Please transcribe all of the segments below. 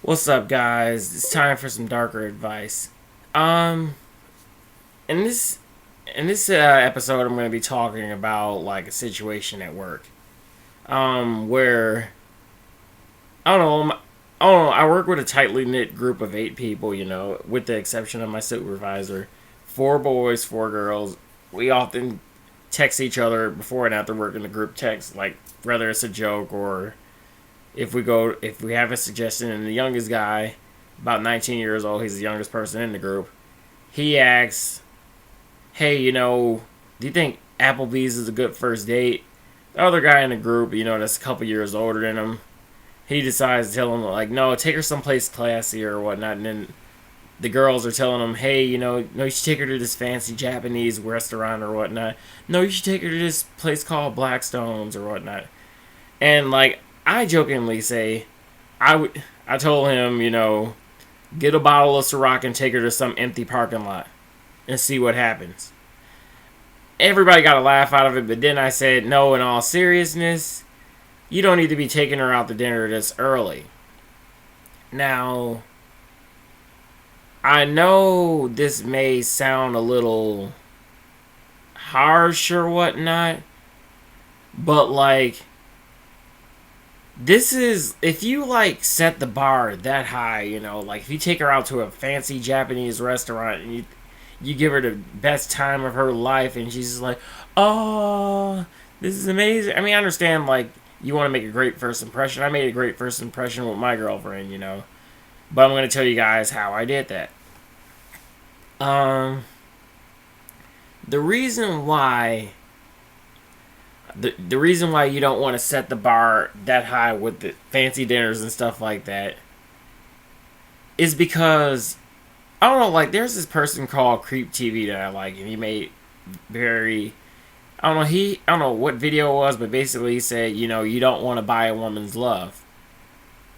What's up, guys? It's time for some darker advice. Um, in this episode, I'm going to be talking about like a situation at work. Where I don't know, I work with a tightly knit group of 8 people. With the exception of my supervisor, 4 boys, 4 girls. We often text each other before and after work in the group text, like whether it's a joke or if we have a suggestion. And the youngest guy, about 19 years old, he's the youngest person in the group. He asks, "Hey, do you think Applebee's is a good first date?" The other guy in the group, that's a couple years older than him, he decides to tell him like, "No, take her someplace classy or whatnot." And then the girls are telling him, "Hey, no, you should take her to this fancy Japanese restaurant or whatnot. No, you should take her to this place called Blackstones or whatnot." And like I jokingly say, I told him, get a bottle of Ciroc and take her to some empty parking lot and see what happens. Everybody got a laugh out of it, but then I said, no, in all seriousness, you don't need to be taking her out to dinner this early. Now, I know this may sound a little harsh or whatnot, but like, this is, if you like set the bar that high, like if you take her out to a fancy Japanese restaurant and you give her the best time of her life and she's just like, "Oh, this is amazing." I mean, I understand like you want to make a great first impression. I made a great first impression with my girlfriend, but I'm going to tell you guys how I did that. The reason why the reason why you don't want to set the bar that high with the fancy dinners and stuff like that is because, I don't know, like there's this person called Creep TV that I like, and he made very, I don't know what video it was, but basically he said, you don't want to buy a woman's love,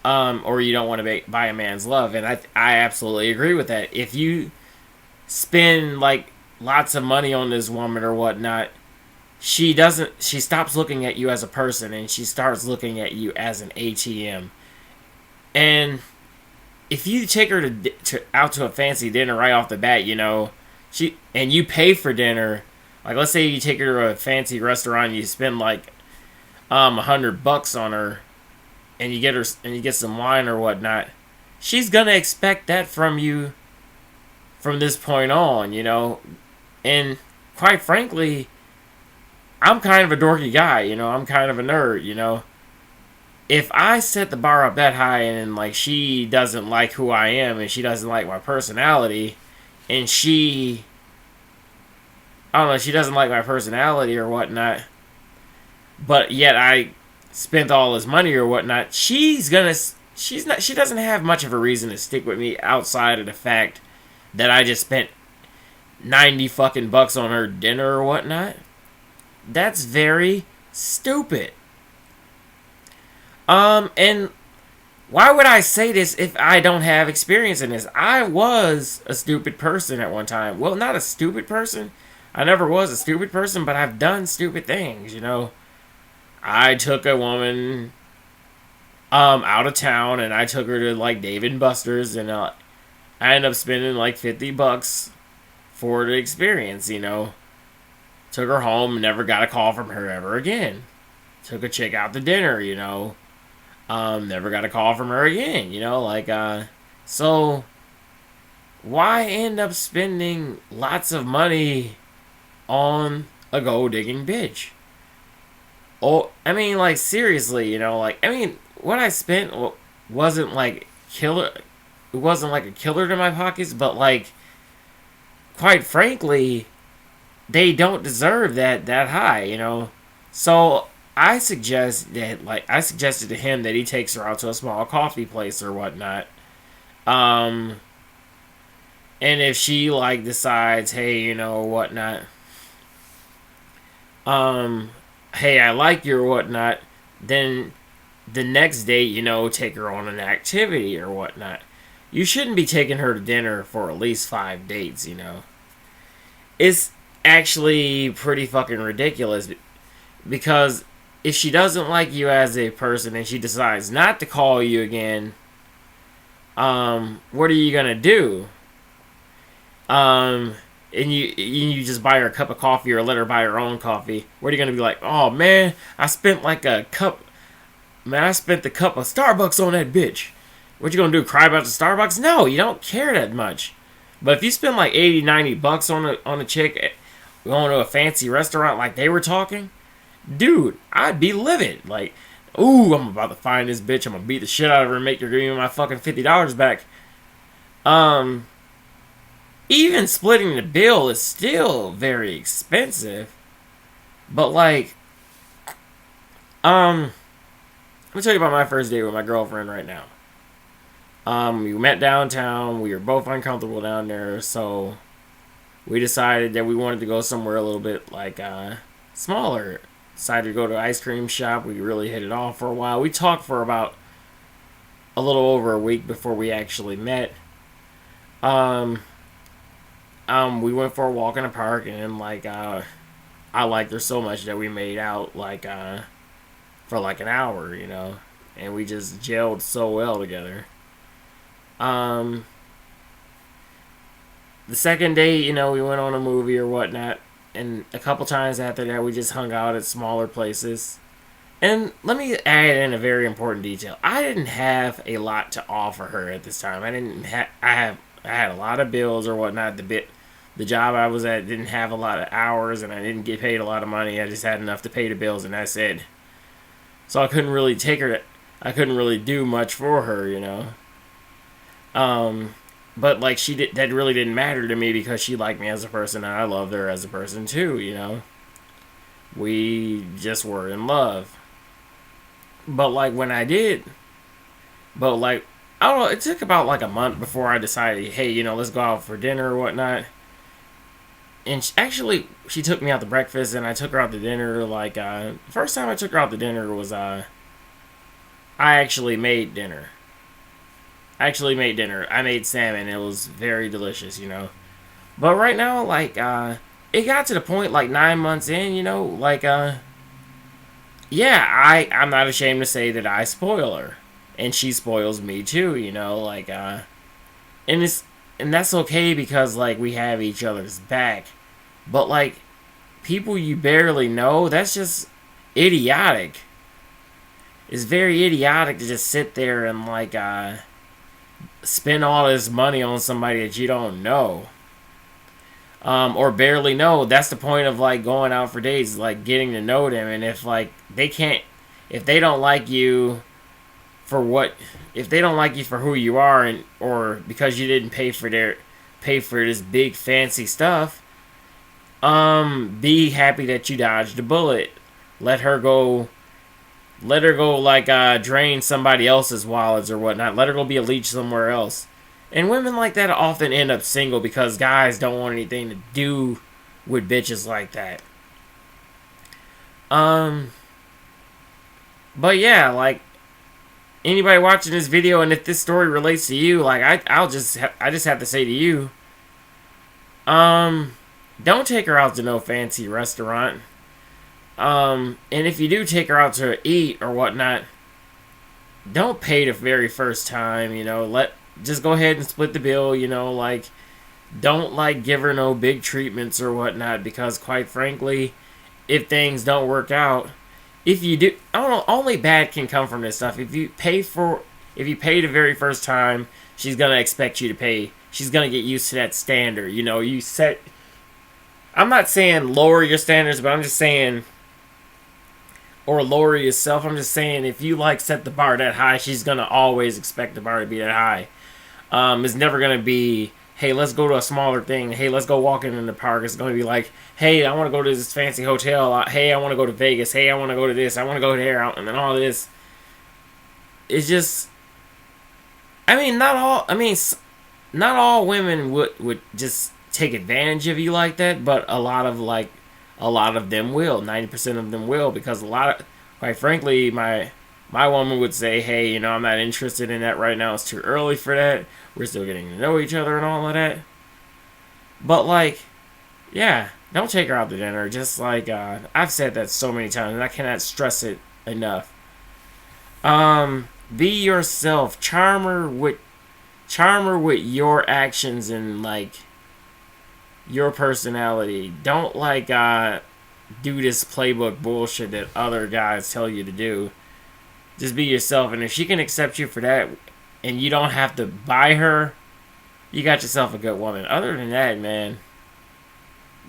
or you don't want to buy a man's love. And I absolutely agree with that. If you spend like lots of money on this woman or whatnot, she stops looking at you as a person and she starts looking at you as an ATM. And if you take her out to a fancy dinner right off the bat, and you pay for dinner, like let's say you take her to a fancy restaurant and you spend like $100 on her, and you get some wine or whatnot, she's gonna expect that from you from this point on, and quite frankly, I'm kind of a dorky guy, I'm kind of a nerd. If I set the bar up that high and like she doesn't like who I am and she doesn't like my personality, and she doesn't like my personality or whatnot, but yet I spent all this money or whatnot, she doesn't have much of a reason to stick with me outside of the fact that I just spent 90 fucking bucks on her dinner or whatnot. That's very stupid. And why would I say this if I don't have experience in this? I was a stupid person at one time. Well, not a stupid person. I never was a stupid person, but I've done stupid things, I took a woman out of town and I took her to like Dave and Buster's, and I ended up spending like $50 for the experience, Took her home and never got a call from her ever again. Took a chick out to dinner, never got a call from her again, so why end up spending lots of money on a gold digging bitch? Oh, I mean, like seriously, what I spent wasn't like killer. It wasn't like a killer to my pockets, but like, quite frankly, they don't deserve that high, So I suggested to him that he takes her out to a small coffee place or whatnot. And if she like decides, hey, whatnot, hey, I like you or whatnot, then the next date, take her on an activity or whatnot. You shouldn't be taking her to dinner for at least 5 dates, It's actually pretty fucking ridiculous, because if she doesn't like you as a person and she decides not to call you again, what are you gonna do? Um, and you just buy her a cup of coffee or let her buy her own coffee. What are you gonna be like? Oh man, I spent like a cup. Man, I spent the cup of Starbucks on that bitch. What you gonna do? Cry about the Starbucks? No, you don't care that much. But if you spend like 80, $90 on a chick going to a fancy restaurant like they were talking, dude, I'd be livid. Like, ooh, I'm about to find this bitch. I'm gonna beat the shit out of her and make her give me my fucking $50 back. Um, Even splitting the bill is still very expensive. But like, let me tell you about my first date with my girlfriend right now. We met downtown. We were both uncomfortable down there, so we decided that we wanted to go somewhere a little bit like smaller. Decided to go to an ice cream shop. We really hit it off for a while. We talked for about a little over a week before we actually met. Um, we went for a walk in the park, and like I liked her so much that we made out like for like an hour, and we just gelled so well together. Um, the second date, we went on a movie or whatnot, and a couple times after that, we just hung out at smaller places. And let me add in a very important detail. I didn't have a lot to offer her at this time. I had a lot of bills or whatnot. The job I was at didn't have a lot of hours, and I didn't get paid a lot of money. I just had enough to pay the bills, and that's it. So I couldn't really take her. I couldn't really do much for her. But like that really didn't matter to me because she liked me as a person, and I loved her as a person too. We just were in love. But like when I did, but like I don't know, it took about like a month before I decided, hey, let's go out for dinner or whatnot. And she took me out to breakfast, and I took her out to dinner. Like first time I took her out to dinner was I actually made dinner. I made salmon. It was very delicious. But right now, like, it got to the point, like, 9 months in, like, yeah, I'm not ashamed to say that I spoil her. And she spoils me, too, like, and that's okay because, like, we have each other's back. But, like, people you barely know, that's just idiotic. It's very idiotic to just sit there and, like, spend all this money on somebody that you don't know, or barely know. That's the point of like going out for dates, like getting to know them. And if like if they don't like you if they don't like you for who you are, and or because you didn't pay for this big fancy stuff, be happy that you dodged a bullet. Let her go like drain somebody else's wallets or whatnot. Let her go be a leech somewhere else. And women like that often end up single because guys don't want anything to do with bitches like that. But yeah, like anybody watching this video, and if this story relates to you, like I just have to say to you, don't take her out to no fancy restaurant. And if you do take her out to eat or whatnot, don't pay the very first time, just go ahead and split the bill, like, don't, like, give her no big treatments or whatnot, because, quite frankly, if things don't work out, if you do, I don't know, only bad can come from this stuff. If you pay the very first time, she's gonna expect you to pay. She's gonna get used to that standard, I'm not saying lower your standards, but I'm just saying, or lower yourself. I'm just saying, if you like set the bar that high, she's gonna always expect the bar to be that high. It's never gonna be, hey, let's go to a smaller thing. Hey, let's go walking in the park. It's gonna be like, hey, I want to go to this fancy hotel. Hey, I want to go to Vegas. Hey, I want to go to this. I want to go there. And then all this. It's just, not all women would just take advantage of you like that, but a lot of them will. 90% of them will, because quite frankly, my woman would say, hey, I'm not interested in that right now. It's too early for that. We're still getting to know each other and all of that. But like, yeah, don't take her out to dinner. Just like, I've said that so many times, and I cannot stress it enough. Be yourself. Charm her with charm her with your actions and like your personality. Don't like do this playbook bullshit that other guys tell you to do. Just be yourself, and if she can accept you for that, and you don't have to buy her, you got yourself a good woman. Other than that, man,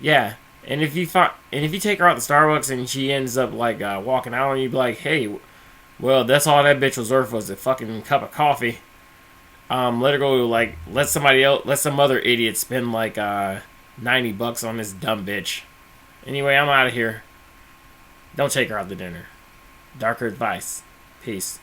yeah. And if you take her out to Starbucks and she ends up like walking out on you, be like, hey, well, that's all that bitch was worth was a fucking cup of coffee. Let her go. Like, let some other idiot spend like $90 on this dumb bitch. Anyway, I'm out of here. Don't take her out to dinner. Darker advice. Peace.